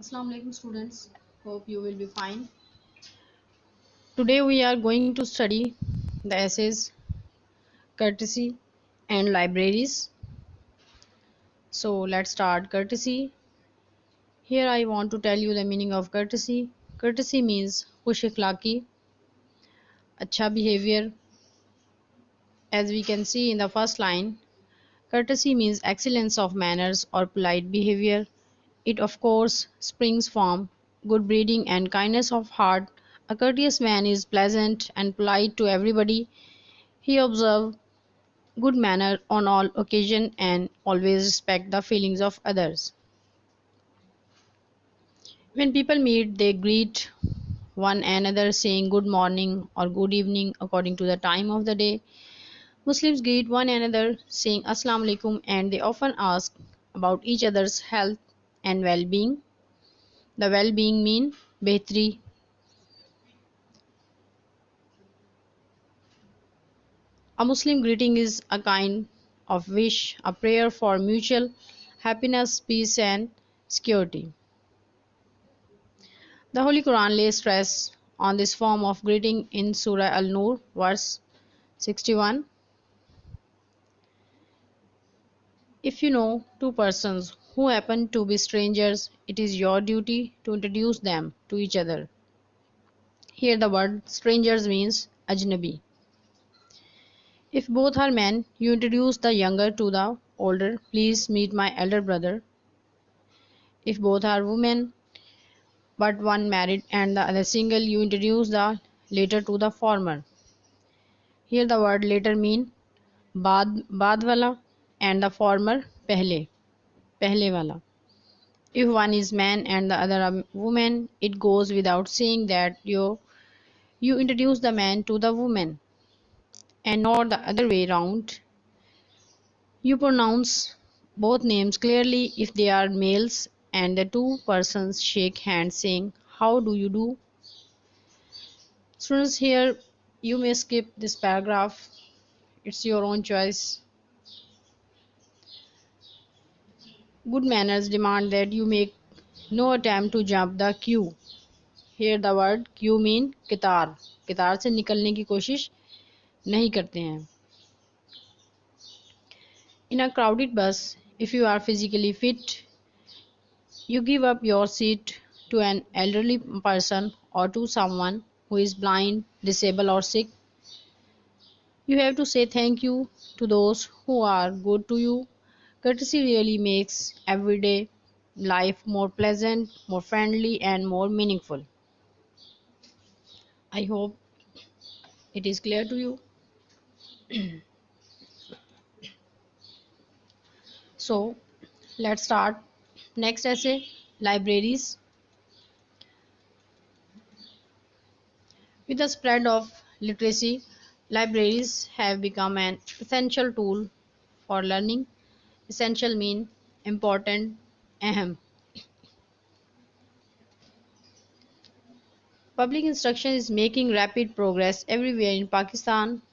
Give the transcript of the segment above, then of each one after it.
Assalamu alaikum students. Hope you will be fine. Today we are going to study the essays courtesy and libraries. So let's start courtesy. Here I want to tell you the meaning of courtesy. Courtesy means खुश इखलाकी, अच्छा behavior. As we can see in the first line, courtesy means excellence of manners or polite behavior. It of course springs from good breeding and kindness of heart. A courteous man is pleasant and polite to everybody. He observes good manner on all occasions and always respect the feelings of others. When people meet, they greet one another saying good morning or good evening according to the time of the day. Muslims greet one another saying Assalamu alaikum and they often ask about each other's health and well-being. The well-being mean behtri. A Muslim greeting is a kind of wish, a prayer for mutual happiness, peace and security. The Holy Quran lays stress on this form of greeting in Surah Al-Nur, verse 61. If you know two persons who happen to be strangers, it is your duty to introduce them to each other. Here the word strangers means ajnabi. If both are men, you introduce the younger to the older. Please meet my elder brother. If both are women, but one married and the other single, you introduce the later to the former. Here the word later mean बाद वाला and the former पहले वाला. If one is man and the other a woman, it goes without saying that you introduce the man to the woman and not the other way round. You pronounce both names clearly if they are males and the two persons shake hands saying how do you do. Students, here you may skip this paragraph. It's your own choice. Good manners demand that you make no attempt to jump the queue. Here the word queue mean कितार. कितार से निकलने की कोशिश नहीं करते हैं. In a crowded bus, if you are physically fit, you give up your seat to an elderly person or to someone who is blind, disabled or sick. You have to say thank you to those who are good to you. Courtesy really makes everyday life more pleasant, more friendly and more meaningful. I hope it is clear to you. So, let's start. Next essay, libraries. With the spread of literacy, libraries have become an essential tool for learning. Essential mean important, ahem. Public instruction is making rapid progress everywhere in Pakistan.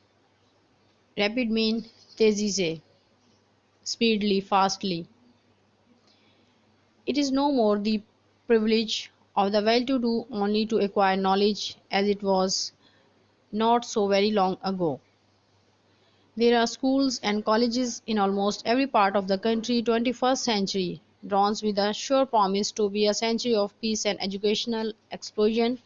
Rapid mean tezi se, speedily, fastly. It is no more the privilege of the well-to-do only to acquire knowledge as it was not so very long ago. There are schools and colleges in almost every part of the country. 21st century dawns with a sure promise to be a century of peace and educational explosion.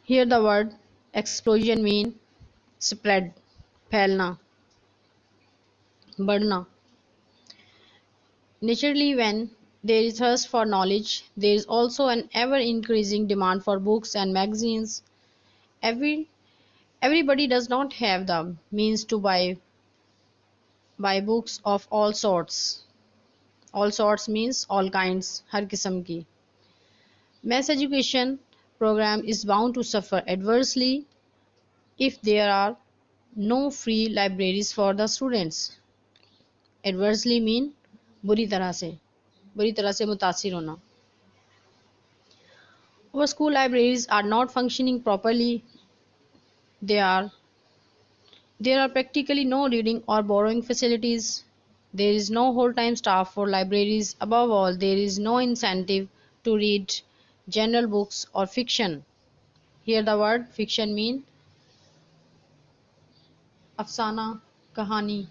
Here the word explosion mean spread, फैलना, बढ़ना. Naturally, when there is thirst for knowledge, there is also an ever-increasing demand for books and magazines. Every Everybody does not have the means to buy books of all sorts. All sorts means all kinds, हर किस्म की. Mass education program is bound to suffer adversely if there are no free libraries for the students. Adversely mean बुरी तरह से मुतासिर होना. Our school libraries are not functioning properly. They are There are practically no reading or borrowing facilities. There is no whole-time staff for libraries. Above all, there is no incentive to read general books or fiction. Here the word fiction mean afsana, kahani,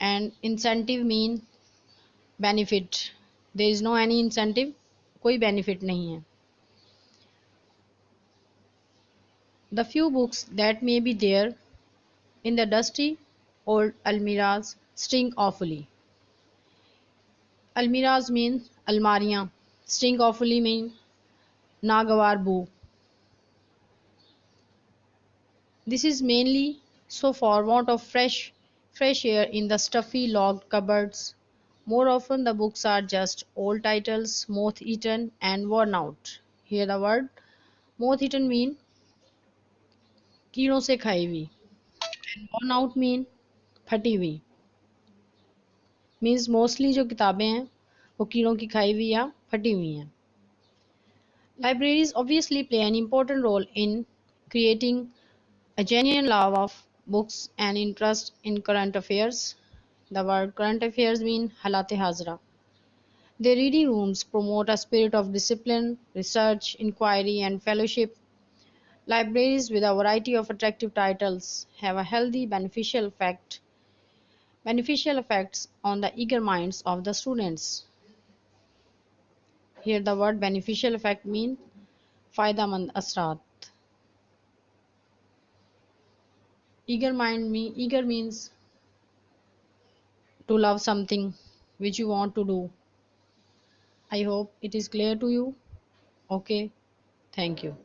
and incentive mean benefit. There is no any incentive, कोई benefit नहीं है. The few books that may be there in the dusty old almiras stink awfully. Almiras mean almariyan. Stink awfully mean nagawar boo. This is mainly so for want of fresh air in the stuffy locked cupboards. More often the books are just old titles, moth-eaten and worn out. Here the word moth-eaten mean कीड़ों से खाई हुई. Worn out mean फटी हुई. Means mostly जो किताबें हैं वो कीड़ों की खाई हुई या फटी हुई हैं. Libraries obviously play an important role in creating a genuine love of books and interest in current affairs. The word current affairs mean halate hazra. Their reading rooms promote a spirit of discipline, research, inquiry, and fellowship. Libraries with a variety of attractive titles have a healthy beneficial effects on the eager minds of the students. Here the word beneficial effect mean फायदामंद असरात. Eager means to love something which you want to do. I hope it is clear to you. Okay, thank you.